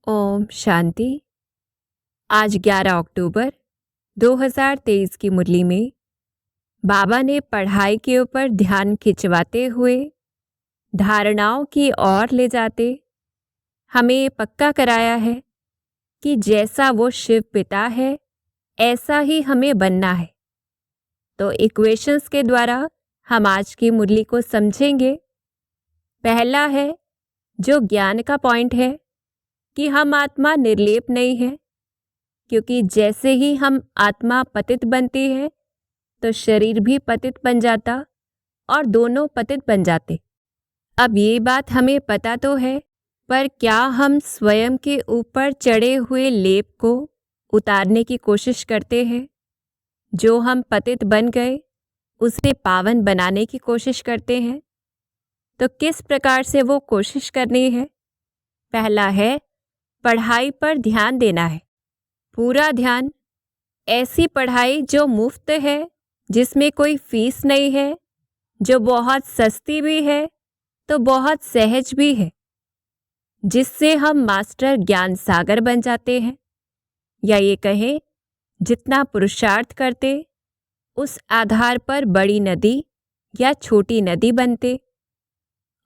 ओम शांति। आज 11 अक्टूबर 2023 की मुरली में बाबा ने पढ़ाई के ऊपर ध्यान खिंचवाते हुए धारणाओं की ओर ले जाते हमें पक्का कराया है कि जैसा वो शिव पिता है ऐसा ही हमें बनना है। तो इक्वेशंस के द्वारा हम आज की मुरली को समझेंगे। पहला है जो ज्ञान का पॉइंट है कि हम आत्मा निर्लेप नहीं है, क्योंकि जैसे ही हम आत्मा पतित बनती है तो शरीर भी पतित बन जाता और दोनों पतित बन जाते। अब ये बात हमें पता तो है, पर क्या हम स्वयं के ऊपर चढ़े हुए लेप को उतारने की कोशिश करते हैं? जो हम पतित बन गए उसे पावन बनाने की कोशिश करते हैं। तो किस प्रकार से वो कोशिश करनी है? पहला है पढ़ाई पर ध्यान देना है, पूरा ध्यान। ऐसी पढ़ाई जो मुफ्त है, जिसमें कोई फीस नहीं है, जो बहुत सस्ती भी है तो बहुत सहज भी है, जिससे हम मास्टर ज्ञान सागर बन जाते हैं। या ये कहें, जितना पुरुषार्थ करते उस आधार पर बड़ी नदी या छोटी नदी बनते।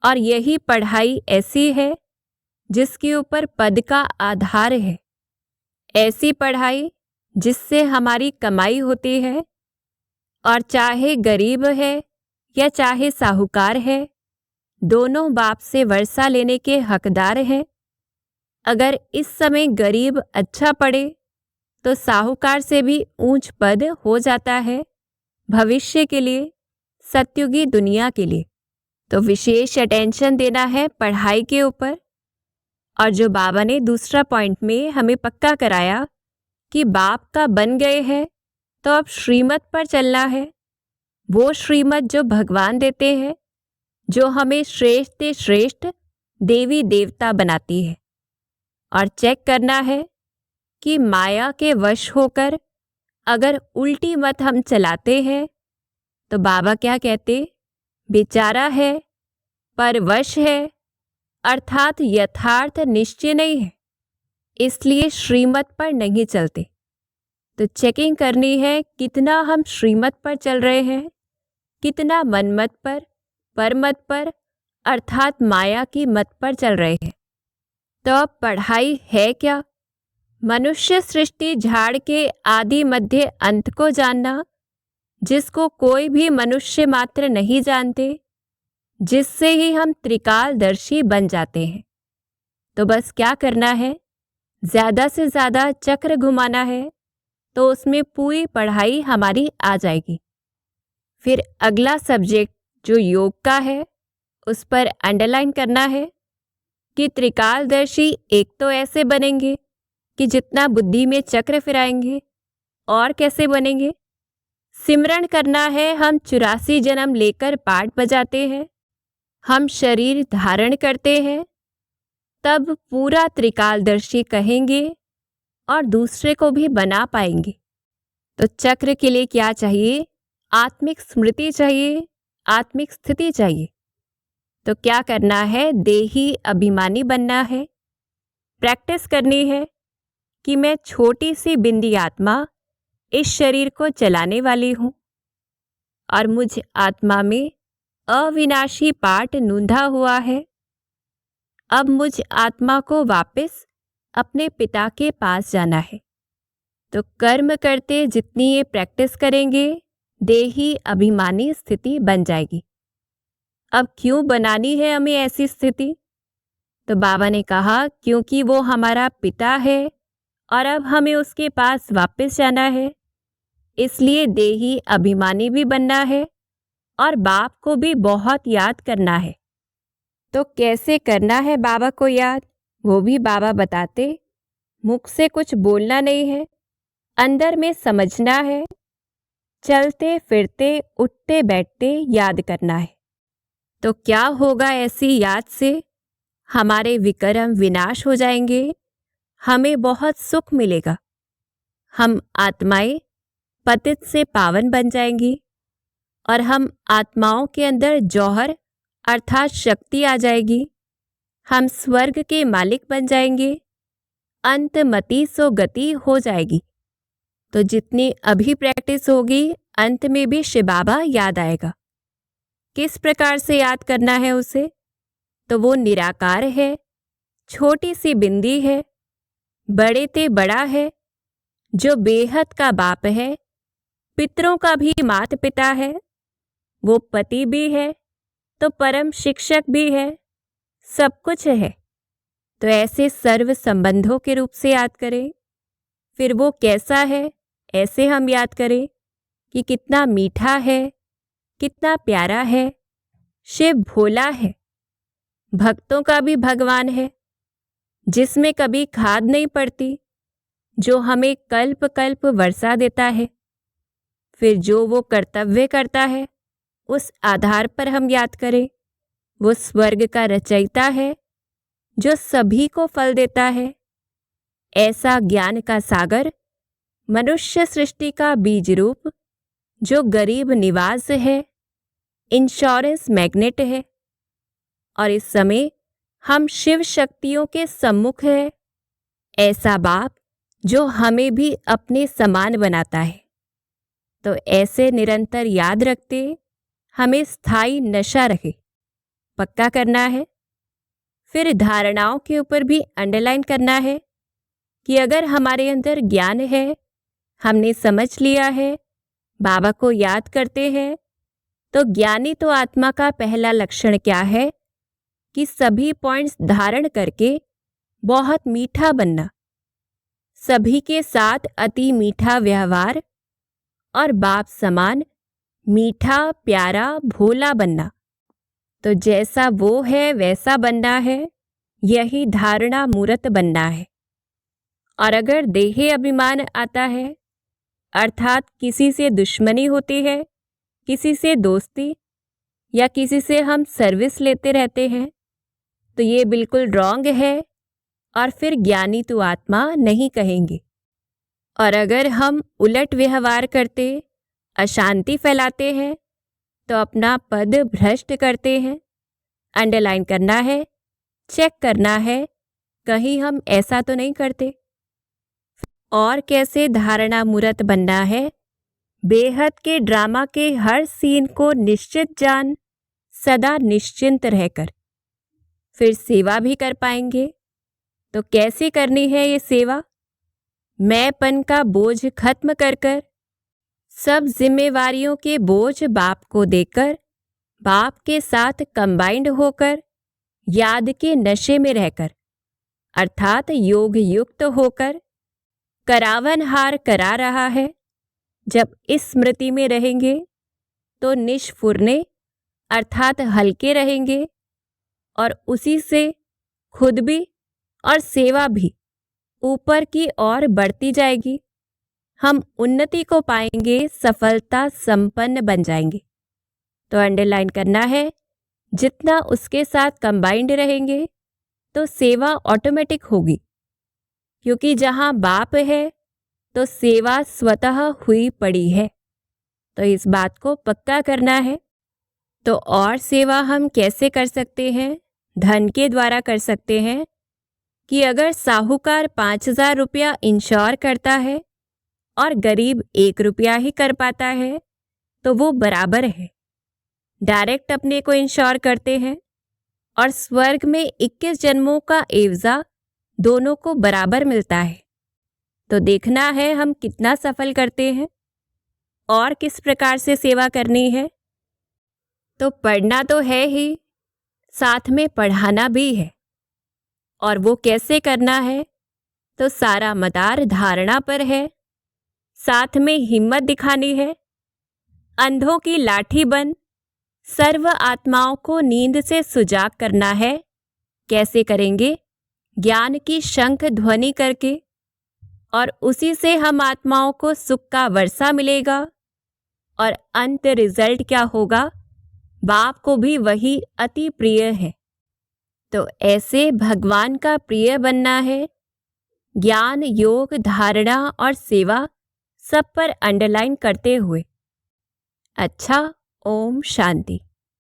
और यही पढ़ाई ऐसी है जिसके ऊपर पद का आधार है। ऐसी पढ़ाई जिससे हमारी कमाई होती है, और चाहे गरीब है या चाहे साहूकार है, दोनों बाप से वर्षा लेने के हकदार हैं। अगर इस समय गरीब अच्छा पढ़े तो साहूकार से भी ऊंच पद हो जाता है, भविष्य के लिए, सत्युगी दुनिया के लिए। तो विशेष अटेंशन देना है पढ़ाई के ऊपर। और जो बाबा ने दूसरा पॉइंट में हमें पक्का कराया कि बाप का बन गए हैं तो अब श्रीमत पर चलना है। वो श्रीमत जो भगवान देते हैं, जो हमें श्रेष्ठ से श्रेष्ठ देवी देवता बनाती है। और चेक करना है कि माया के वश होकर अगर उल्टी मत हम चलाते हैं तो बाबा क्या कहते? बेचारा है पर वश है, अर्थात यथार्थ निश्चय नहीं है, इसलिए श्रीमत पर नहीं चलते। तो चेकिंग करनी है कितना हम श्रीमत पर चल रहे हैं, कितना मनमत पर, परमत पर, अर्थात माया की मत पर चल रहे हैं। तो अब पढ़ाई है क्या? मनुष्य सृष्टि झाड़ के आदि मध्य अंत को जानना, जिसको कोई भी मनुष्य मात्र नहीं जानते, जिससे ही हम त्रिकालदर्शी बन जाते हैं। तो बस क्या करना है? ज़्यादा से ज़्यादा चक्र घुमाना है, तो उसमें पूरी पढ़ाई हमारी आ जाएगी। फिर अगला सब्जेक्ट जो योग का है, उस पर अंडरलाइन करना है कि त्रिकालदर्शी एक तो ऐसे बनेंगे कि जितना बुद्धि में चक्र फिराएंगे। और कैसे बनेंगे? सिमरण करना है। हम 84 जन्म लेकर पाठ बजाते हैं, हम शरीर धारण करते हैं, तब पूरा त्रिकालदर्शी कहेंगे और दूसरे को भी बना पाएंगे। तो चक्र के लिए क्या चाहिए? आत्मिक स्मृति चाहिए, आत्मिक स्थिति चाहिए। तो क्या करना है? देही अभिमानी बनना है। प्रैक्टिस करनी है कि मैं छोटी सी बिंदी आत्मा इस शरीर को चलाने वाली हूँ, और मुझ आत्मा में अविनाशी पाठ नूंधा हुआ है। अब मुझ आत्मा को वापस अपने पिता के पास जाना है। तो कर्म करते जितनी ये प्रैक्टिस करेंगे, देही अभिमानी स्थिति बन जाएगी। अब क्यों बनानी है हमें ऐसी स्थिति? तो बाबा ने कहा क्योंकि वो हमारा पिता है और अब हमें उसके पास वापस जाना है, इसलिए देही अभिमानी भी बनना है और बाप को भी बहुत याद करना है। तो कैसे करना है बाबा को याद? वो भी बाबा बताते। मुख से कुछ बोलना नहीं है, अंदर में समझना है। चलते फिरते उठते बैठते याद करना है। तो क्या होगा ऐसी याद से? हमारे विकर्म विनाश हो जाएंगे, हमें बहुत सुख मिलेगा। हम आत्माएं पतित से पावन बन जाएंगी और हम आत्माओं के अंदर जौहर अर्थात शक्ति आ जाएगी। हम स्वर्ग के मालिक बन जाएंगे अंतमति सो गति हो जाएगी। तो जितनी अभी प्रैक्टिस होगी अंत में भी शिव बाबा याद आएगा। किस प्रकार से याद करना है उसे? तो वो निराकार है, छोटी सी बिंदी है, बड़े ते बड़ा है, जो बेहद का बाप है, पितरों का भी माता पिता है, वो पति भी है तो परम शिक्षक भी है, सब कुछ है। तो ऐसे सर्व संबंधों के रूप से याद करें। फिर वो कैसा है ऐसे हम याद करें कि कितना मीठा है, कितना प्यारा है। शिव भोला है, भक्तों का भी भगवान है, जिसमें कभी खाद नहीं पड़ती, जो हमें कल्प कल्प वर्षा देता है। फिर जो वो कर्तव्य करता है उस आधार पर हम याद करें। वो स्वर्ग का रचयिता है, जो सभी को फल देता है। ऐसा ज्ञान का सागर, मनुष्य सृष्टि का बीज रूप, जो गरीब निवास है, इंश्योरेंस मैग्नेट है। और इस समय हम शिव शक्तियों के सम्मुख है। ऐसा बाप जो हमें भी अपने समान बनाता है। तो ऐसे निरंतर याद रखते हमें स्थायी नशा रहे, पक्का करना है। फिर धारणाओं के ऊपर भी अंडरलाइन करना है कि अगर हमारे अंदर ज्ञान है, हमने समझ लिया है, बाबा को याद करते हैं, तो ज्ञानी तो आत्मा का पहला लक्षण क्या है कि सभी पॉइंट्स धारण करके बहुत मीठा बनना, सभी के साथ अति मीठा व्यवहार और बाप समान मीठा प्यारा भोला बनना। तो जैसा वो है वैसा बनना है, यही धारणा मूर्त बनना है। और अगर देहे अभिमान आता है, अर्थात किसी से दुश्मनी होती है, किसी से दोस्ती या किसी से हम सर्विस लेते रहते हैं, तो ये बिल्कुल रॉन्ग है और फिर ज्ञानी तो आत्मा नहीं कहेंगे। और अगर हम उलट व्यवहार करते, अशांति फैलाते हैं, तो अपना पद भ्रष्ट करते हैं। अंडरलाइन करना है, चेक करना है, कहीं हम ऐसा तो नहीं करते। और कैसे धारणा मूर्त बनना है? बेहद के ड्रामा के हर सीन को निश्चित जान, सदा निश्चिंत रहकर। फिर सेवा भी कर पाएंगे। तो कैसे करनी है ये सेवा? मैंपन का बोझ खत्म कर कर, सब जिम्मेवारियों के बोझ बाप को देकर, बाप के साथ कंबाइंड होकर, याद के नशे में रहकर, अर्थात योग युक्त होकर करावन हार करा रहा है। जब इस स्मृति में रहेंगे तो निष्फुरने अर्थात हल्के रहेंगे और उसी से खुद भी और सेवा भी ऊपर की ओर बढ़ती जाएगी। हम उन्नति को पाएंगे, सफलता संपन्न बन जाएंगे। तो अंडरलाइन करना है, जितना उसके साथ कंबाइंड रहेंगे तो सेवा ऑटोमेटिक होगी, क्योंकि जहाँ बाप है तो सेवा स्वतः हुई पड़ी है। तो इस बात को पक्का करना है। तो और सेवा हम कैसे कर सकते हैं? धन के द्वारा कर सकते हैं कि अगर साहूकार 5,000 रुपया इंश्योर करता है और गरीब 1 रुपया ही कर पाता है, तो वो बराबर है। डायरेक्ट अपने को इंश्योर करते हैं और स्वर्ग में 21 जन्मों का एवजा दोनों को बराबर मिलता है। तो देखना है हम कितना सफल करते हैं और किस प्रकार से सेवा करनी है। तो पढ़ना तो है ही, साथ में पढ़ाना भी है। और वो कैसे करना है? तो सारा मदार धारणा पर है, साथ में हिम्मत दिखानी है। अंधों की लाठी बन सर्व आत्माओं को नींद से सुजाग करना है। कैसे करेंगे? ज्ञान की शंख ध्वनि करके, और उसी से हम आत्माओं को सुख का वर्षा मिलेगा। और अंत रिजल्ट क्या होगा? बाप को भी वही अति प्रिय है। तो ऐसे भगवान का प्रिय बनना है। ज्ञान, योग, धारणा और सेवा सब पर अंडरलाइन करते हुए। अच्छा, ओम शांति।